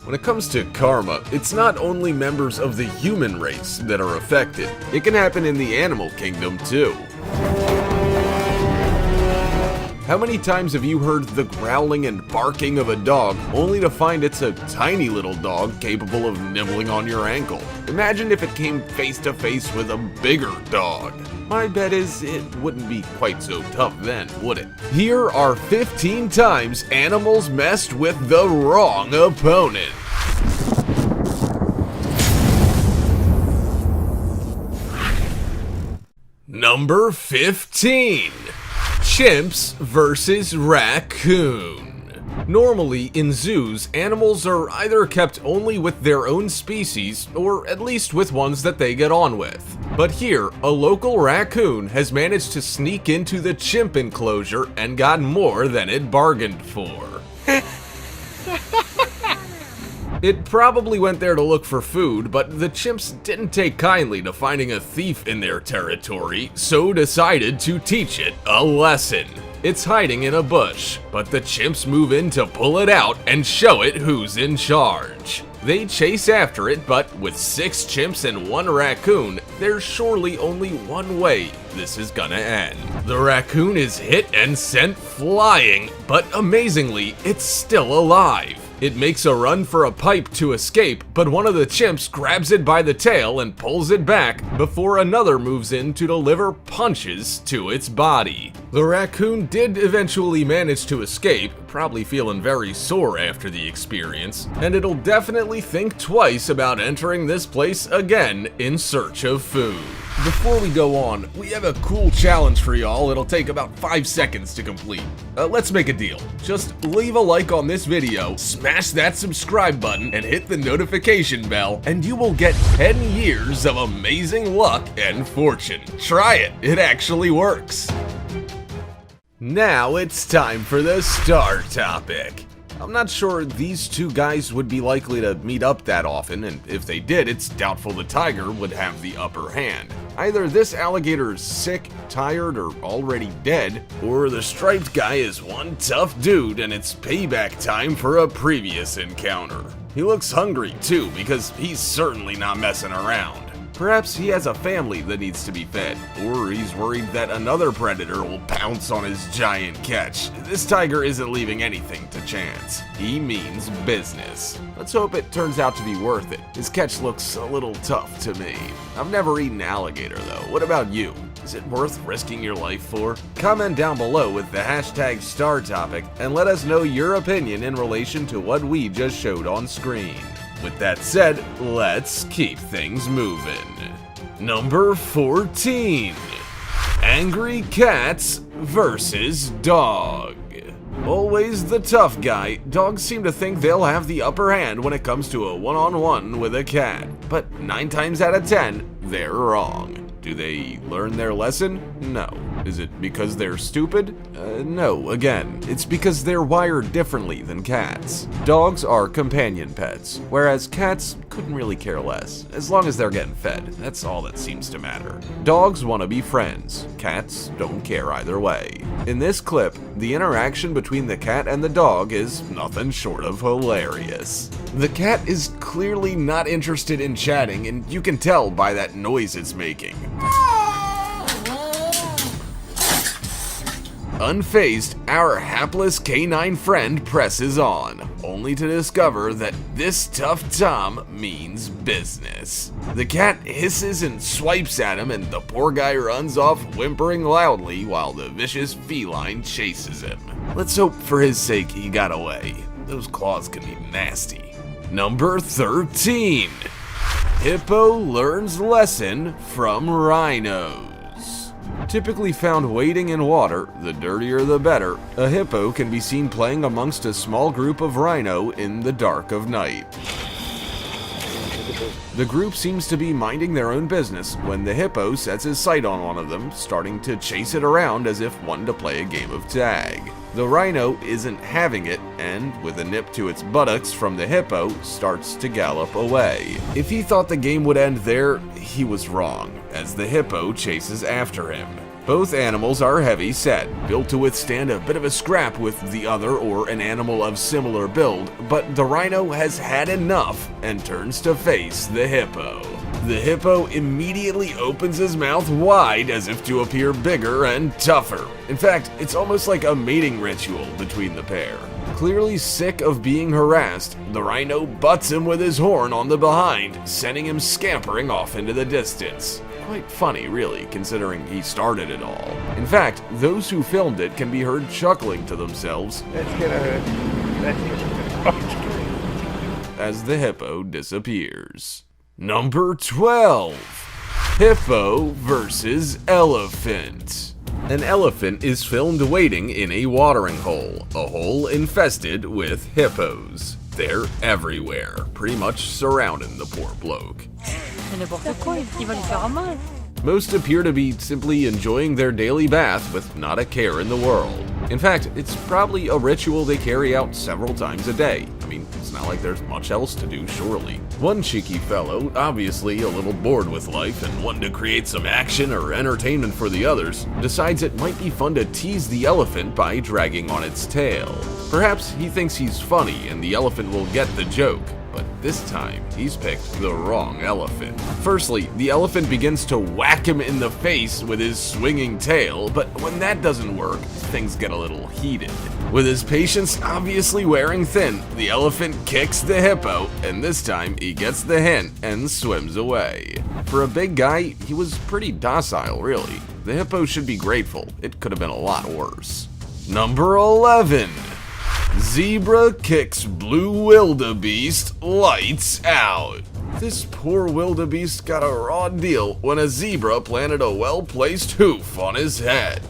When it comes to karma, it's not only members of the human race that are affected. It can happen in the animal kingdom too. How many times have you heard the growling and barking of a dog only to find it's a tiny little dog capable of nibbling on your ankle? Imagine if it came face to face with a bigger dog. My bet is it wouldn't be quite so tough then, would it? Here are 15 times animals messed with the wrong opponent. Number 15. Chimps versus raccoon. Normally, in zoos, animals are either kept only with their own species, or at least with ones that they get on with. But here, a local raccoon has managed to sneak into the chimp enclosure and got more than it bargained for. It probably went there to look for food, but the chimps didn't take kindly to finding a thief in their territory, so decided to teach it a lesson. It's hiding in a bush, but the chimps move in to pull it out and show it who's in charge. They chase after it, but with 6 chimps and 1 raccoon, there's surely only one way this is gonna end. The raccoon is hit and sent flying, but amazingly, it's still alive. It makes a run for a pipe to escape, but one of the chimps grabs it by the tail and pulls it back before another moves in to deliver punches to its body. The raccoon did eventually manage to escape, probably feeling very sore after the experience, and it'll definitely think twice about entering this place again in search of food. Before we go on, we have a cool challenge for y'all. It'll take about 5 seconds to complete. Let's make a deal. Just leave a like on this video, smash that subscribe button, and hit the notification bell, and you will get 10 years of amazing luck and fortune. Try it, it actually works. Now it's time for the star topic. I'm not sure these two guys would be likely to meet up that often, and if they did, it's doubtful the tiger would have the upper hand. Either this alligator is sick, tired, or already dead, or the striped guy is one tough dude and it's payback time for a previous encounter. He looks hungry too, because he's certainly not messing around. Perhaps he has a family that needs to be fed, or he's worried that another predator will pounce on his giant catch. This tiger isn't leaving anything to chance. He means business. Let's hope it turns out to be worth it. His catch looks a little tough to me. I've never eaten alligator though. What about you? Is it worth risking your life for? Comment down below with the hashtag star topic and let us know your opinion in relation to what we just showed on screen. With that said, let's keep things moving. Number 14. Angry cats versus dog. Always the tough guy, dogs seem to think they'll have the upper hand when it comes to a one-on-one with a cat. But 9 times out of 10, they're wrong. Do they learn their lesson? No. Is it because they're stupid? No, again, it's because they're wired differently than cats. Dogs are companion pets, whereas cats couldn't really care less. As long as they're getting fed, that's all that seems to matter. Dogs want to be friends. Cats don't care either way. In this clip, the interaction between the cat and the dog is nothing short of hilarious. The cat is clearly not interested in chatting, and you can tell by that noise it's making. Unfazed, our hapless canine friend presses on, only to discover that this tough Tom means business. The cat hisses and swipes at him, and the poor guy runs off whimpering loudly while the vicious feline chases him. Let's hope for his sake he got away. Those claws can be nasty. Number 13. Hippo learns lesson from rhinos. Typically found wading in water, the dirtier the better, a hippo can be seen playing amongst a small group of rhino in the dark of night. The group seems to be minding their own business when the hippo sets his sight on one of them, starting to chase it around as if wanting to play a game of tag. The rhino isn't having it, and with a nip to its buttocks from the hippo, starts to gallop away. If he thought the game would end there, he was wrong, as the hippo chases after him. Both animals are heavy set, built to withstand a bit of a scrap with the other or an animal of similar build, but the rhino has had enough and turns to face the hippo. The hippo immediately opens his mouth wide as if to appear bigger and tougher. In fact, it's almost like a mating ritual between the pair. Clearly sick of being harassed, the rhino butts him with his horn on the behind, sending him scampering off into the distance. Quite funny, really, considering he started it all. In fact, those who filmed it can be heard chuckling to themselves as the hippo disappears. Number 12. Hippo versus Elephant. An elephant is filmed waiting in a watering hole, a hole infested with hippos. They're everywhere, pretty much surrounding the poor bloke. Most appear to be simply enjoying their daily bath with not a care in the world. In fact, it's probably a ritual they carry out several times a day. I mean, it's not like there's much else to do, surely. One cheeky fellow, obviously a little bored with life and wanting to create some action or entertainment for the others, decides it might be fun to tease the elephant by dragging on its tail. Perhaps he thinks he's funny and the elephant will get the joke. But this time, he's picked the wrong elephant. Firstly, the elephant begins to whack him in the face with his swinging tail, but when that doesn't work, things get a little heated. With his patience obviously wearing thin, the elephant kicks the hippo, and this time he gets the hint and swims away. For a big guy, he was pretty docile, really. The hippo should be grateful. It could have been a lot worse. Number 11. Zebra kicks blue wildebeest lights out. This poor wildebeest got a raw deal when a zebra planted a well-placed hoof on his head.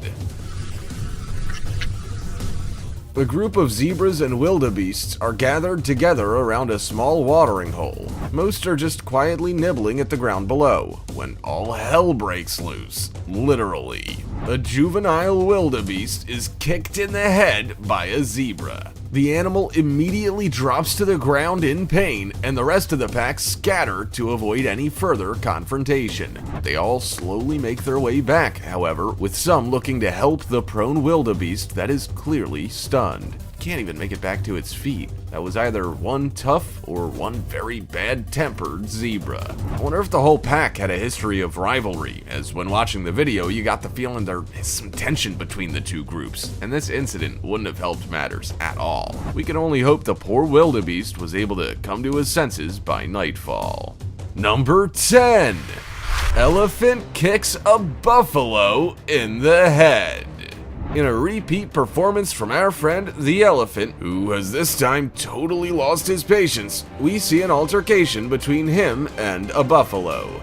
A group of zebras and wildebeests are gathered together around a small watering hole. Most are just quietly nibbling at the ground below, when all hell breaks loose, literally. A juvenile wildebeest is kicked in the head by a zebra. The animal immediately drops to the ground in pain, and the rest of the pack scatter to avoid any further confrontation. They all slowly make their way back, however, with some looking to help the prone wildebeest that is clearly stunned. Can't even make it back to its feet. That was either one tough or one very bad-tempered zebra. I wonder if the whole pack had a history of rivalry, as when watching the video you got the feeling there is some tension between the two groups, and this incident wouldn't have helped matters at all. We can only hope the poor wildebeest was able to come to his senses by nightfall. Number 10. Elephant kicks a buffalo in the head. In a repeat performance from our friend the elephant, who has this time totally lost his patience, we see an altercation between him and a buffalo.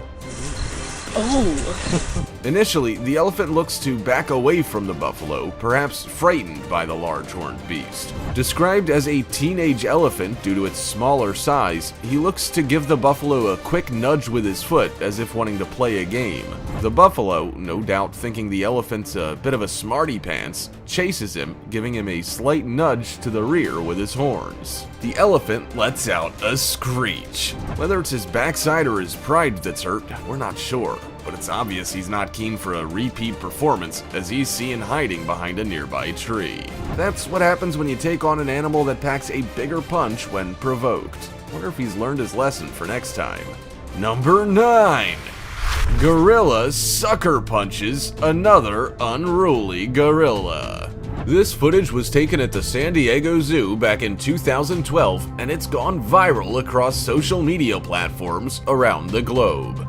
Oh! Initially, the elephant looks to back away from the buffalo, perhaps frightened by the large-horned beast. Described as a teenage elephant due to its smaller size, he looks to give the buffalo a quick nudge with his foot as if wanting to play a game. The buffalo, no doubt thinking the elephant's a bit of a smarty pants, chases him, giving him a slight nudge to the rear with his horns. The elephant lets out a screech. Whether it's his backside or his pride that's hurt, we're not sure, but it's obvious he's not keen for a repeat performance as he's seen hiding behind a nearby tree. That's what happens when you take on an animal that packs a bigger punch when provoked. Wonder if he's learned his lesson for next time. Number 9. Gorilla sucker punches another unruly gorilla. This footage was taken at the San Diego Zoo back in 2012, and it's gone viral across social media platforms around the globe.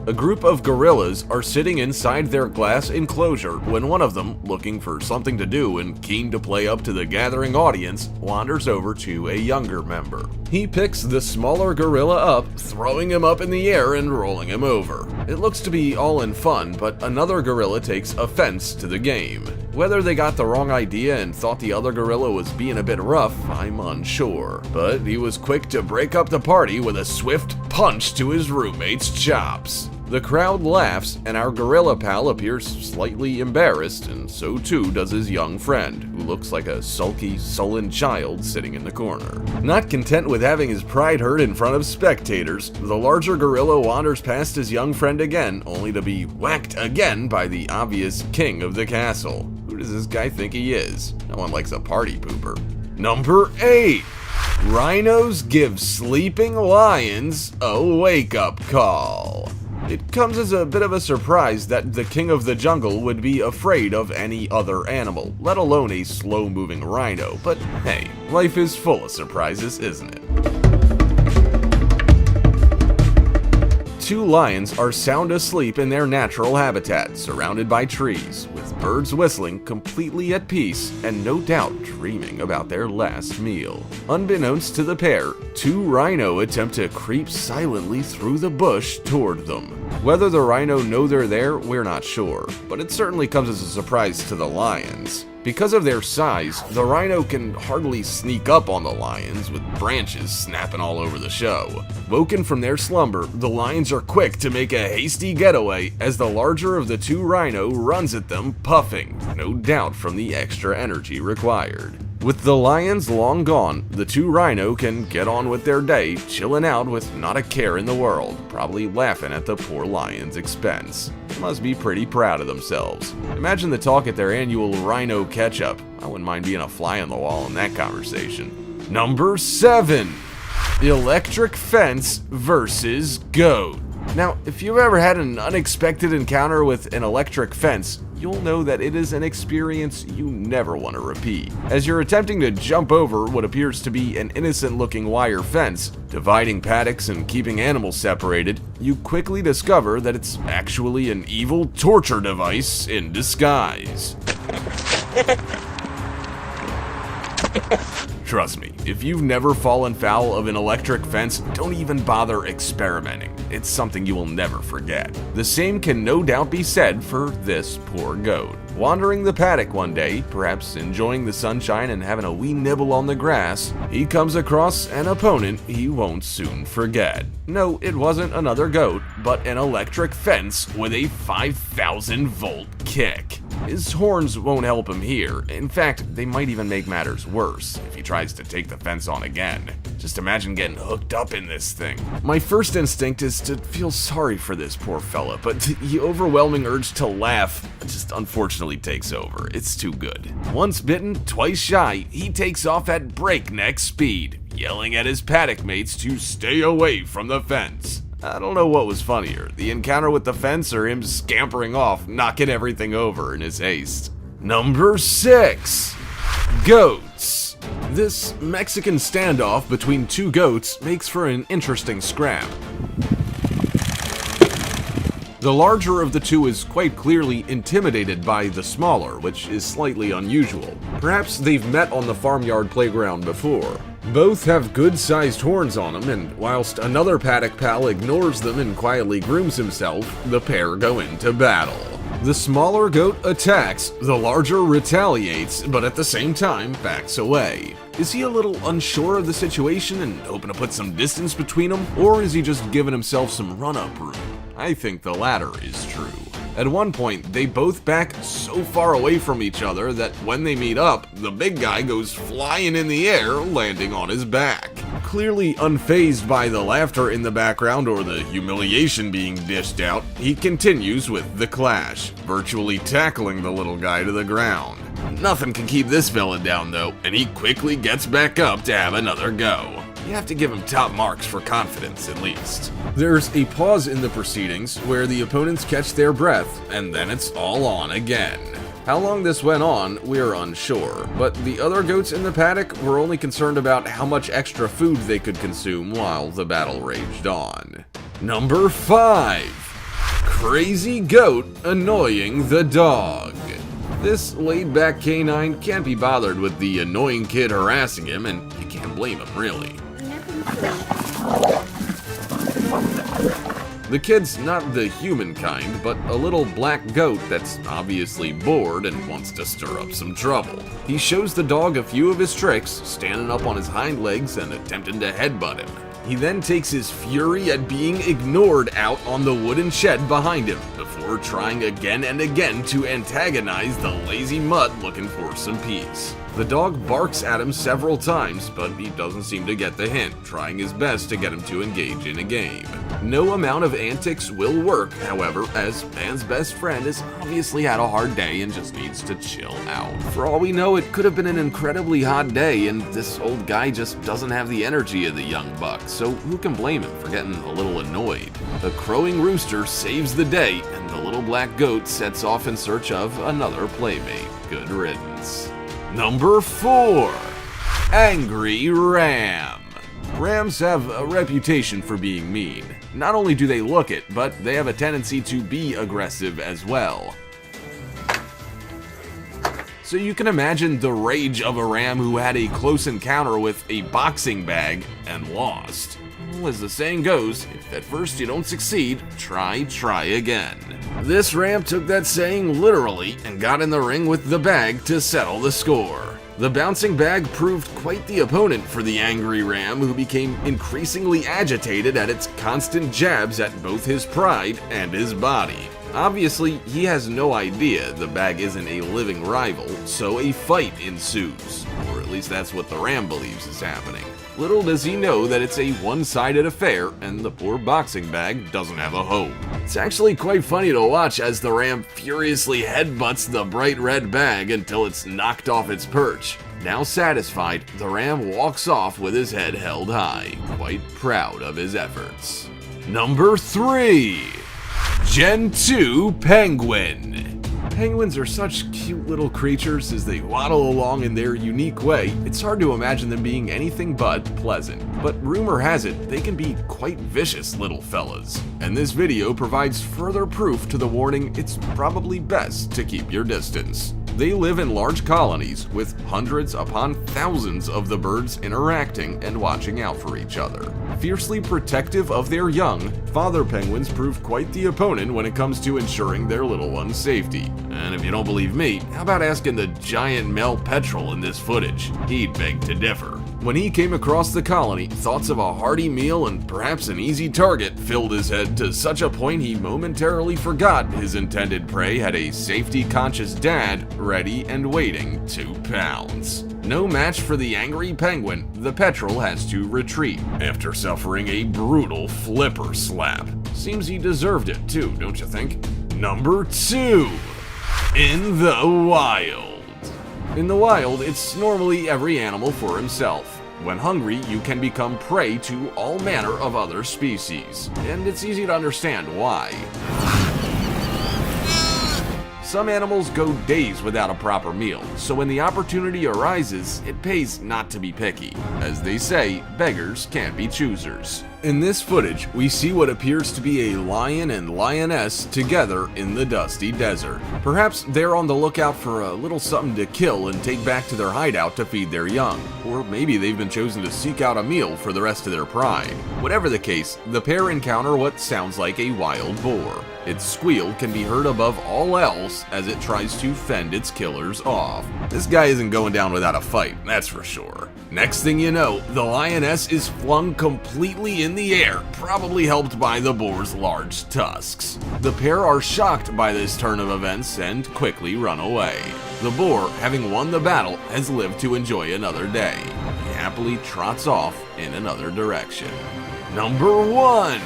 A group of gorillas are sitting inside their glass enclosure when one of them, looking for something to do and keen to play up to the gathering audience, wanders over to a younger member. He picks the smaller gorilla up, throwing him up in the air and rolling him over. It looks to be all in fun, but another gorilla takes offense to the game. Whether they got the wrong idea and thought the other gorilla was being a bit rough, I'm unsure. But he was quick to break up the party with a swift punch to his roommate's chops. The crowd laughs, and our gorilla pal appears slightly embarrassed, and so too does his young friend, who looks like a sulky, sullen child sitting in the corner. Not content with having his pride hurt in front of spectators, the larger gorilla wanders past his young friend again, only to be whacked again by the obvious king of the castle. Who does this guy think he is? No one likes a party pooper. Number 8. Rhinos give sleeping lions a wake-up call. It comes as a bit of a surprise that the king of the jungle would be afraid of any other animal, let alone a slow-moving rhino, but hey, life is full of surprises, isn't it? 2 lions are sound asleep in their natural habitat, surrounded by trees, with birds whistling, completely at peace, and no doubt dreaming about their last meal. Unbeknownst to the pair, 2 rhino attempt to creep silently through the bush toward them. Whether the rhino know they're there, we're not sure, but it certainly comes as a surprise to the lions. Because of their size, the rhino can hardly sneak up on the lions, with branches snapping all over the show. Woken from their slumber, the lions are quick to make a hasty getaway as the larger of the 2 rhino runs at them puffing, no doubt from the extra energy required. With the lions long gone, the 2 rhino can get on with their day, chilling out with not a care in the world, probably laughing at the poor lion's expense. They must be pretty proud of themselves. Imagine the talk at their annual rhino catch-up. I wouldn't mind being a fly on the wall in that conversation. Number 7. Electric fence versus goat. Now, if you've ever had an unexpected encounter with an electric fence, you'll know that it is an experience you never want to repeat. As you're attempting to jump over what appears to be an innocent-looking wire fence, dividing paddocks and keeping animals separated, you quickly discover that it's actually an evil torture device in disguise. Trust me, if you've never fallen foul of an electric fence, don't even bother experimenting. It's something you will never forget. The same can no doubt be said for this poor goat. Wandering the paddock one day, perhaps enjoying the sunshine and having a wee nibble on the grass, he comes across an opponent he won't soon forget. No, it wasn't another goat, but an electric fence with a 5,000-volt kick. His horns won't help him here. In fact, they might even make matters worse if he tries to take the fence on again. Just imagine getting hooked up in this thing. My first instinct is to feel sorry for this poor fella, but the overwhelming urge to laugh just unfortunately takes over. It's too good. Once bitten, twice shy, he takes off at breakneck speed, yelling at his paddock mates to stay away from the fence. I don't know what was funnier, the encounter with the fence or him scampering off, knocking everything over in his haste. Number 6. Goats. This Mexican standoff between 2 goats makes for an interesting scrap. The larger of the 2 is quite clearly intimidated by the smaller, which is slightly unusual. Perhaps they've met on the farmyard playground before. Both have good-sized horns on them, and whilst another paddock pal ignores them and quietly grooms himself, the pair go into battle. The smaller goat attacks, the larger retaliates, but at the same time backs away. Is he a little unsure of the situation and hoping to put some distance between them, or is he just giving himself some run-up room? I think the latter is true. At one point, they both back so far away from each other that when they meet up, the big guy goes flying in the air, landing on his back. Clearly unfazed by the laughter in the background or the humiliation being dished out, he continues with the clash, virtually tackling the little guy to the ground. Nothing can keep this villain down though, and he quickly gets back up to have another go. You have to give him top marks for confidence, at least. There's a pause in the proceedings where the opponents catch their breath, and then it's all on again. How long this went on, we're unsure, but the other goats in the paddock were only concerned about how much extra food they could consume while the battle raged on. Number 5. Crazy goat annoying the dog. This laid-back canine can't be bothered with the annoying kid harassing him, and you can't blame him, really. The kid's not the human kind, but a little black goat that's obviously bored and wants to stir up some trouble. He shows the dog a few of his tricks, standing up on his hind legs and attempting to headbutt him. He then takes his fury at being ignored out on the wooden shed behind him, before trying again and again to antagonize the lazy mutt looking for some peace. The dog barks at him several times, but he doesn't seem to get the hint, trying his best to get him to engage in a game. No amount of antics will work, however, as Man's best friend has obviously had a hard day and just needs to chill out. For all we know, it could have been an incredibly hot day, and this old guy just doesn't have the energy of the young buck, so who can blame him for getting a little annoyed? The crowing rooster saves the day, and the little black goat sets off in search of another playmate. Good riddance. Number 4. Angry Ram. Rams have a reputation for being mean. Not only do they look it, but they have a tendency to be aggressive as well. So you can imagine the rage of a ram who had a close encounter with a boxing bag and lost. Well, as the saying goes, if at first you don't succeed, try again. This ram took that saying literally and got in the ring with the bag to settle the score. The bouncing bag proved quite the opponent for the angry ram, who became increasingly agitated at its constant jabs at both his pride and his body. Obviously, he has no idea the bag isn't a living rival, so a fight ensues. Or at least that's what the ram believes is happening. Little does he know that it's a one-sided affair, and the poor boxing bag doesn't have a home. It's actually quite funny to watch as the ram furiously headbutts the bright red bag until it's knocked off its perch. Now satisfied, the ram walks off with his head held high, quite proud of his efforts. Number 3. Gen 2 Penguin. Penguins are such cute little creatures as they waddle along in their unique way. It's hard to imagine them being anything but pleasant. But rumor has it, they can be quite vicious little fellas. And this video provides further proof to the warning it's probably best to keep your distance. They live in large colonies, with hundreds upon thousands of the birds interacting and watching out for each other. Fiercely protective of their young, father penguins prove quite the opponent when it comes to ensuring their little one's safety. And if you don't believe me, how about asking the giant male petrel in this footage? He'd beg to differ. When he came across the colony, thoughts of a hearty meal and perhaps an easy target filled his head to such a point he momentarily forgot his intended prey had a safety-conscious dad ready and waiting to pounce. No match for the angry penguin, the petrel has to retreat after suffering a brutal flipper slap. Seems he deserved it too, don't you think? Number 2. In the wild. In the wild, it's normally every animal for himself. When hungry, you can become prey to all manner of other species, and it's easy to understand why. Some animals go days without a proper meal, so when the opportunity arises, it pays not to be picky. As they say, beggars can't be choosers. In this footage, we see what appears to be a lion and lioness together in the dusty desert. Perhaps they're on the lookout for a little something to kill and take back to their hideout to feed their young. Or maybe they've been chosen to seek out a meal for the rest of their pride. Whatever the case, the pair encounter what sounds like a wild boar. Its squeal can be heard above all else as it tries to fend its killers off. This guy isn't going down without a fight, that's for sure. Next thing you know, the lioness is flung completely in the air, probably helped by the boar's large tusks. The pair are shocked by this turn of events and quickly run away. The boar, having won the battle, has lived to enjoy another day. He happily trots off in another direction. Number 1.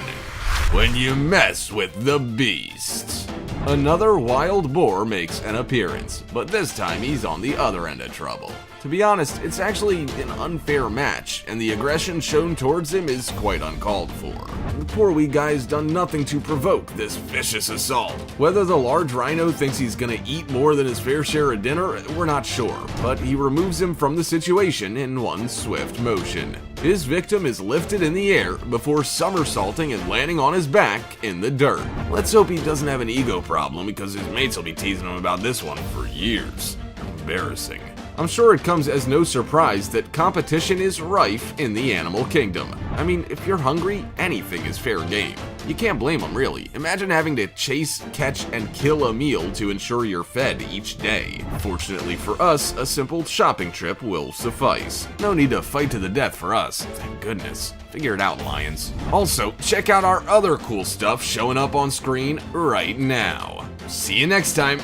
When you mess with the beast. Another wild boar makes an appearance, but this time he's on the other end of trouble. To be honest, it's actually an unfair match, and the aggression shown towards him is quite uncalled for. The poor wee guy's done nothing to provoke this vicious assault. Whether the large rhino thinks he's gonna eat more than his fair share of dinner, we're not sure, but he removes him from the situation in one swift motion. His victim is lifted in the air before somersaulting and landing on his back in the dirt. Let's hope he doesn't have an ego problem, because his mates will be teasing him about this one for years. Embarrassing. I'm sure it comes as no surprise that competition is rife in the animal kingdom. I mean, if you're hungry, anything is fair game. You can't blame them, really. Imagine having to chase, catch, and kill a meal to ensure you're fed each day. Fortunately for us, a simple shopping trip will suffice. No need to fight to the death for us, thank goodness. Figure it out, lions. Also, check out our other cool stuff showing up on screen right now. See you next time.